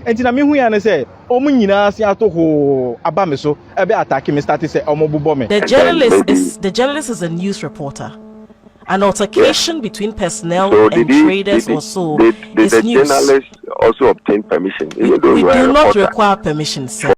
enti na me hu ya ne say omu nyina se atoho aba me so ebe attack me start say omo bubo me. The journalist is a news reporter. An altercation between personnel and traders or so is the news. Journalist also obtain permission. We do not require permission, sir.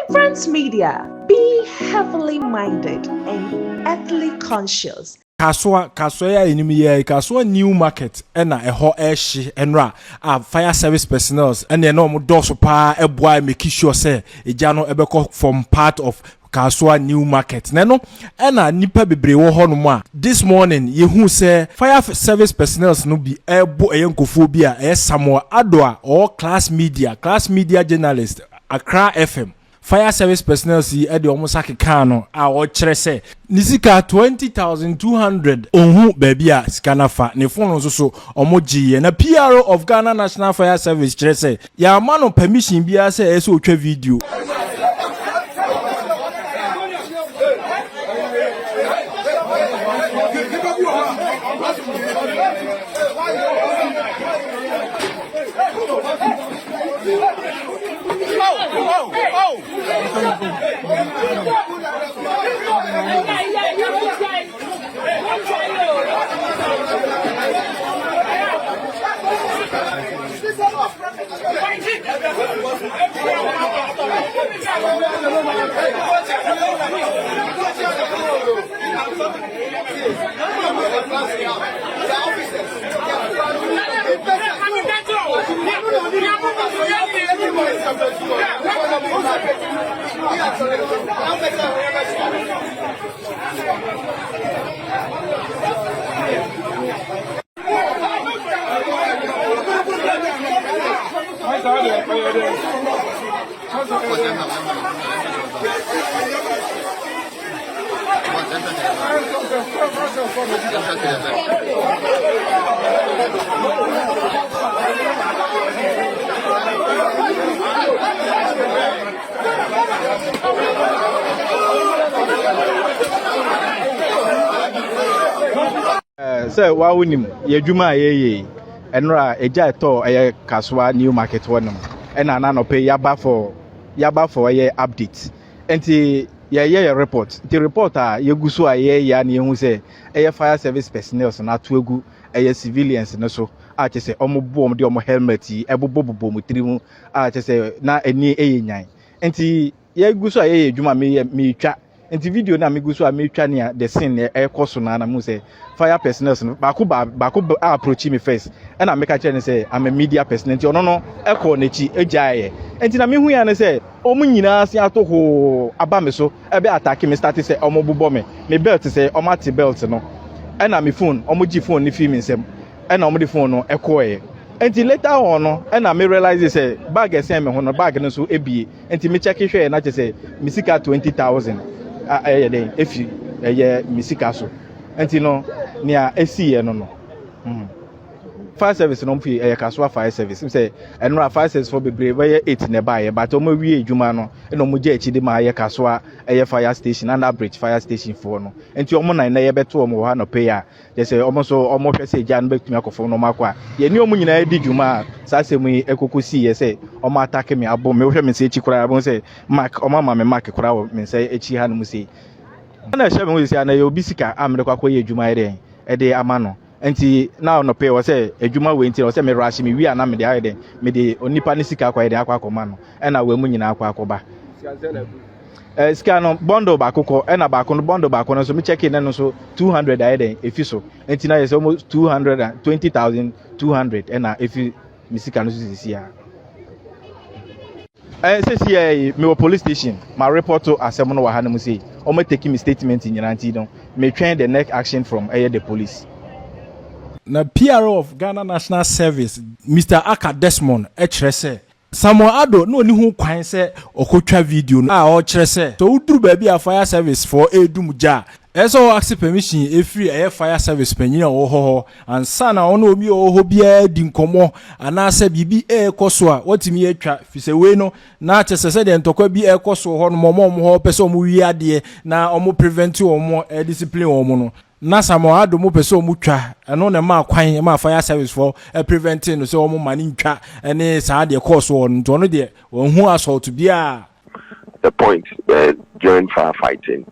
Vibrant Media, be heavenly minded and ethically conscious. Kasoa ya enimiye Kasoa new market ena eho eshi enra fire service personnel ene no mo doso pa eboa make sure say ejano ebeko from part of Kasoa new market neno ena nipa bebre wo hono mo a this morning yehu say fire service personnel no bi ebo eyenkofo bi a Samuel Adoa or class media journalist Accra FM fire service personnel si e de omo sakeka no a wo kire se nisika 20,200 onhu baby a skanafa ne phone so omo giye na PRO of Ghana National Fire Service kire se ya ma no permission bia se e so otwa video Say wa wonim ye dwuma ye enra eja eto eye Kasoa new market wonum ena na no pay yaba for ye update enti ye report the reporter ye guso aye ya na ehu say eye fire service personnel na to egu eye civilians no so a che say omo bo de omo helmet yi ebobobobo mu tirimu a che say na eni eye nyan enti ye guso aye dwuma me twa enti video na me guso a me twa ne the scene e koso na mu say fire personnel baako approach me first and I make a chance say I'm a media person enti ono no e ko na chi ejaye enti na me hu ya ne say omu nyina se atoho aba me so ebe attack me start say omo bubo me belt say omo ati belt no and na me phone omo gi phone ni fi me nsem and na omo di phone no e ko e enti later on no and na me realize say bag ese me ho no bag no so ebie enti me check hwe na che say misika 20,000 den efi misika so enti no nia esi no fire service no mfi Kasoa fire service say enra fire service for bebre we 8 ne ba ye but o ma wie adwuma no e no mo je achi de ma ye Kasoa fire station under bridge fire station for no enti o mo nan na ye beto o mo ha no pay ya je say o mo so o mo hwe say ja no betumi akofo no makwa ye ni o mo nyina di dwuma sa semu ekokosi ye say o ma attack me abo me hwe me say echi kura abo say mark o ma me mark kura wo me say echi ha no mu say na hwe me wo say na ye obi sika amre kwakọ ye dwuma ere e de amano enti now no pay was say adwuma we enti was say me rush me wi ana me de ayede me de onipa ne sika akwa de akwa akoma no e na we mu nyina akwa akoba sika no bundle ba akoko e na ba akon bundle ba akon so me check in no so 200 ayede efi so enti na yes almost 220,200 e na efi me sika no so sisi ya say me police station my report to asem no wa ha na mu say o me take me statement nyina nti don me train the next action from the police. Na PRO of Ghana National Service Mr. Aka Desmond say Samuel Ado no ni hu kwan se okotwa video no o kire se so uduru ba bi a fire service for edumja eso ask permission efiri fire service panyina wo ho ansa na ono obi o ho bia di nkomo ana se bibi ekoso a watimi atwa fise we no na chese se de ntokwa bi ekoso ho no momo ho pese omo wi ade na omo prevent omo discipline omo no na samo ado mo pese o mutwa eno na ma kwan ma fire service for preventing so o mo mani ntwa ene saa de course on to no de won assault bia. The point during firefighting,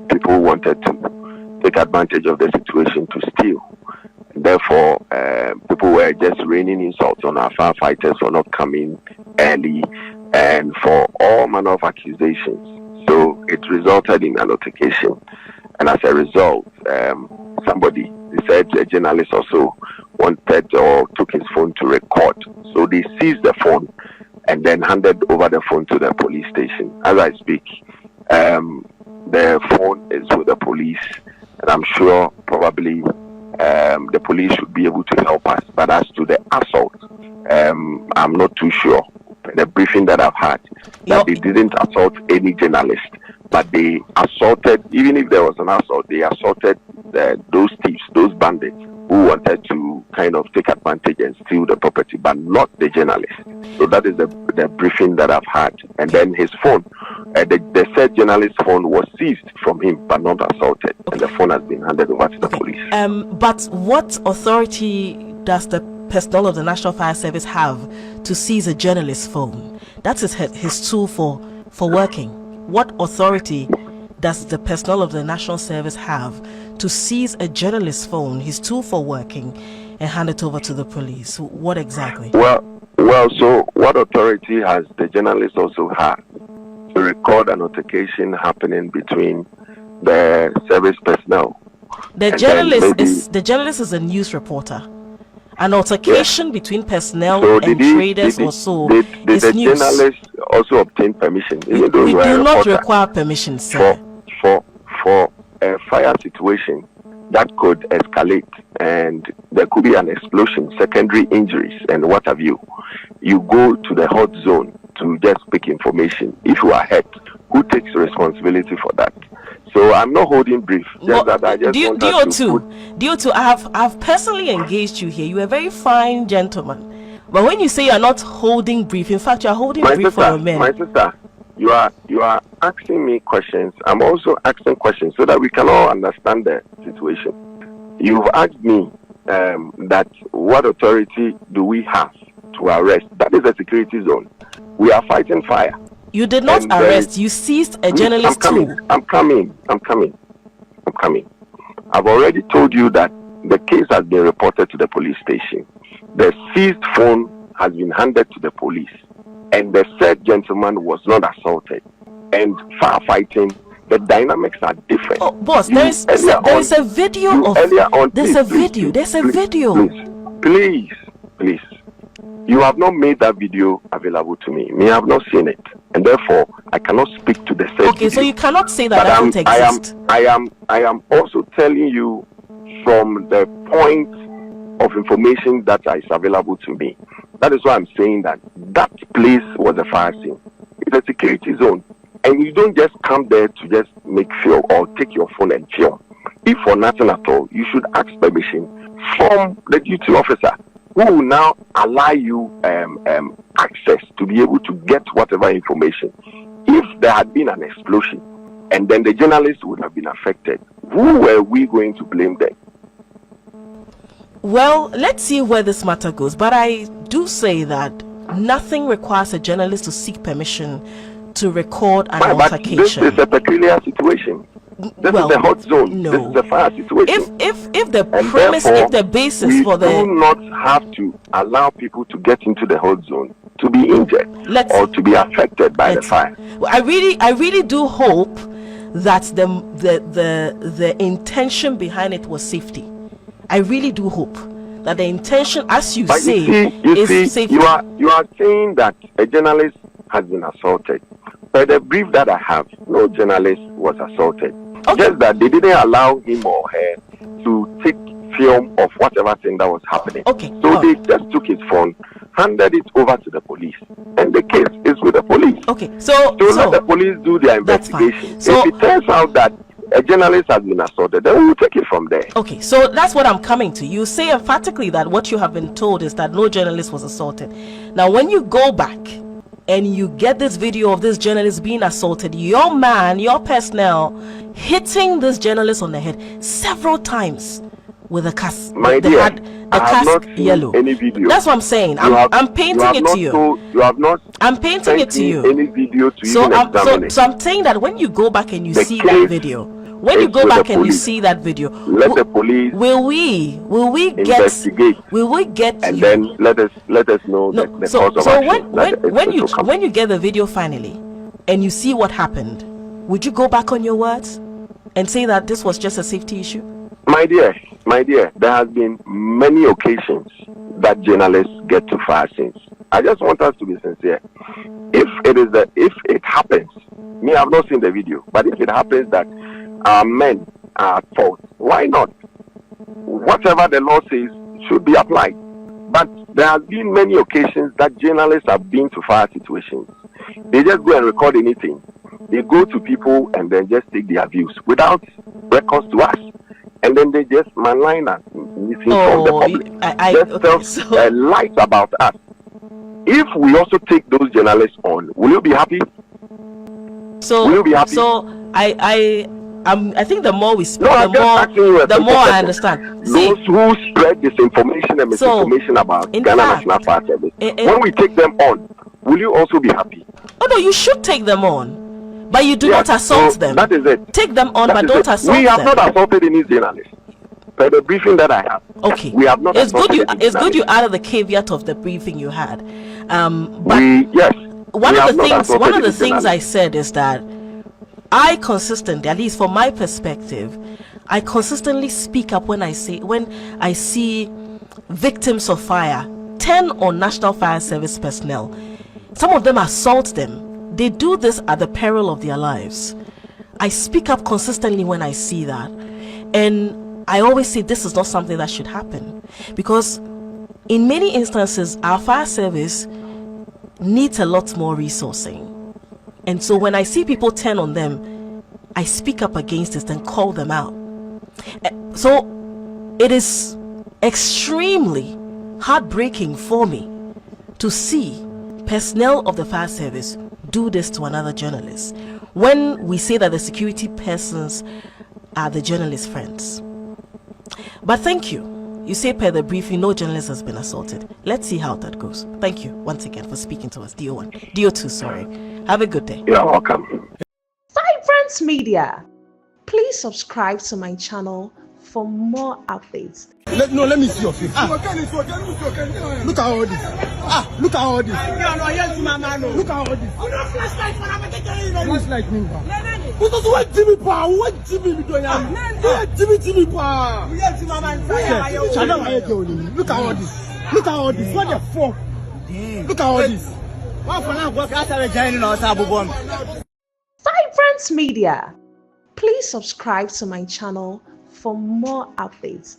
people wanted to take advantage of the situation to steal. Therefore, people were just raining insults on our firefighters for not coming early and for all manner of accusations. So it resulted in an altercation. And as a result, somebody, they said a journalist also wanted or took his phone to record. So they seized the phone and then handed over the phone to the police station. As I speak, the phone is with the police, and I'm sure probably the police should be able to help us. But as to the assault, I'm not too sure. The briefing that I've had, that they didn't assault any journalist, but they assaulted, even if there was an assault, they assaulted those thieves, those bandits who wanted to kind of take advantage and steal the property, but not the journalist. So that is the briefing that I've had. And then his phone, the said journalist's phone was seized from him, but not assaulted. And the phone has been handed over to the police. But what authority does the personnel of the National Fire Service have to seize a journalist's phone? That is his tool for working. What authority does the personnel of the National Service have to seize a journalist's phone, his tool for working, and hand it over to the police? What exactly? Well, so what authority has the journalist also had to record an altercation happening between the service personnel? The journalist is a news reporter. An altercation between personnel and traders did is the news. Journalist also obtain permission? We do not require permission, sir. For a fire situation that could escalate and there could be an explosion, secondary injuries, and what have you. You go to the hot zone to just pick information. If you are hurt, who takes responsibility for that? So I'm not holding brief. Just that I just DO2, I've personally engaged you here. You are a very fine gentleman. But when you say you're not holding brief, in fact, you're holding brief for a man. My sister, you are asking me questions. I'm also asking questions so that we can all understand the situation. You've asked me that what authority do we have to arrest? That is a security zone. We are fighting fire. You did not arrest. You seized a journalist too. I'm coming. I've already told you that the case has been reported to the police station. The seized phone has been handed to the police, and the said gentleman was not assaulted. And firefighting, the dynamics are different. Oh, boss, there is a video of. There's a video. Please. You have not made that video available to me. I have not seen it, and therefore I cannot speak to the said Okay, video. so you cannot say that doesn't exist. I am also telling you from the point of information that is available to me. That is why I'm saying that place was a fire scene. It's a security zone, and you don't just come there to just make film or take your phone and film. If for nothing at all, you should ask permission from the duty officer, who will now allow you access to be able to get whatever information. If there had been an explosion and then the journalist would have been affected, who were we going to blame then? Well, let's see where this matter goes. But I do say that nothing requires a journalist to seek permission to record an altercation. This is a peculiar situation. This is the hot zone. No. This is the fire situation. If the premise, if the basis for the... We do not have to allow people to get into the hot zone to be injured or to be affected by the fire. I really do hope that the intention behind it was safety. I really do hope that the intention, as you say, is safety. You are saying that a journalist has been assaulted. By the brief that I have, no journalist was assaulted. Okay. Just that they didn't allow him or her to take film of whatever thing that was happening. Okay. So they just took his phone, handed it over to the police, and the case is with the police. Okay. So let the police do their investigation. So if it turns out that a journalist has been assaulted, then we'll take it from there. Okay, so that's what I'm coming to. You say emphatically that what you have been told is that no journalist was assaulted. Now, when you go back and you get this video of this journalist being assaulted, your man, your personnel, hitting this journalist on the head several times with a cast. My they dear, had the I have cast not seen yellow. any video. That's what I'm saying. I'm painting it to you. You have not. I'm painting it to you. Any video to So even examine it. so I'm saying that when you go back and you The see case that video, when you is go with back the and you police. see that video, Let the police will we investigate. will we get and you? then let us know the course of action. When you get the video finally and you see what happened, would you go back on your words and say that this was just a safety issue? My dear, there has been many occasions that journalists get to fire scenes. I just want us to be sincere. If it happens, me, I've not seen the video, but if it happens that our men are at fault, why not? Whatever the law says should be applied. But there has been many occasions that journalists have been to fire situations. They just go and record anything. They go to people and then just take their views without records to us. And then they just malign us, misinform the public. Tell lies about us. If we also take those journalists on, will you be happy? So, will you be happy? So I think the more we speak, no, the more I understand. Those who spread disinformation and misinformation about Ghana National Fire Service, when we take them on, will you also be happy? Oh no, you should take them on, but you do not assault them. That is it. Take them on, but don't assault them. We have not assaulted any journalist. By the briefing that I have, okay, we have not. It's good you added the caveat of the briefing you had. But one of the things I said is that I consistently, at least from my perspective, I consistently speak up when I see victims of fire, 10 on National Fire Service personnel. Some of them assault them. They do this at the peril of their lives. I speak up consistently when I see that. And I always say this is not something that should happen. Because in many instances, our fire service needs a lot more resourcing. And so when I see people turn on them, I speak up against this and call them out. So it is extremely heartbreaking for me to see personnel of the fire service do this to another journalist when we say that the security persons are the journalist friends. But thank you. You say per the briefing, no journalist has been assaulted. Let's see how that goes. Thank you once again for speaking to us, DO1. DO2, sorry. Have a good day. You're welcome. Vibrant Media. Please subscribe to my channel for more updates. Let me see your face. Look at all this. Look at all this. Look at all this. Flashlight me. What does what Jimmy Pa? What Jimmy doing? Jimmy Pa. Look at all this. Look at all this. What the fuck? Look at all this. Vibrant Media. Please subscribe to my channel for more updates.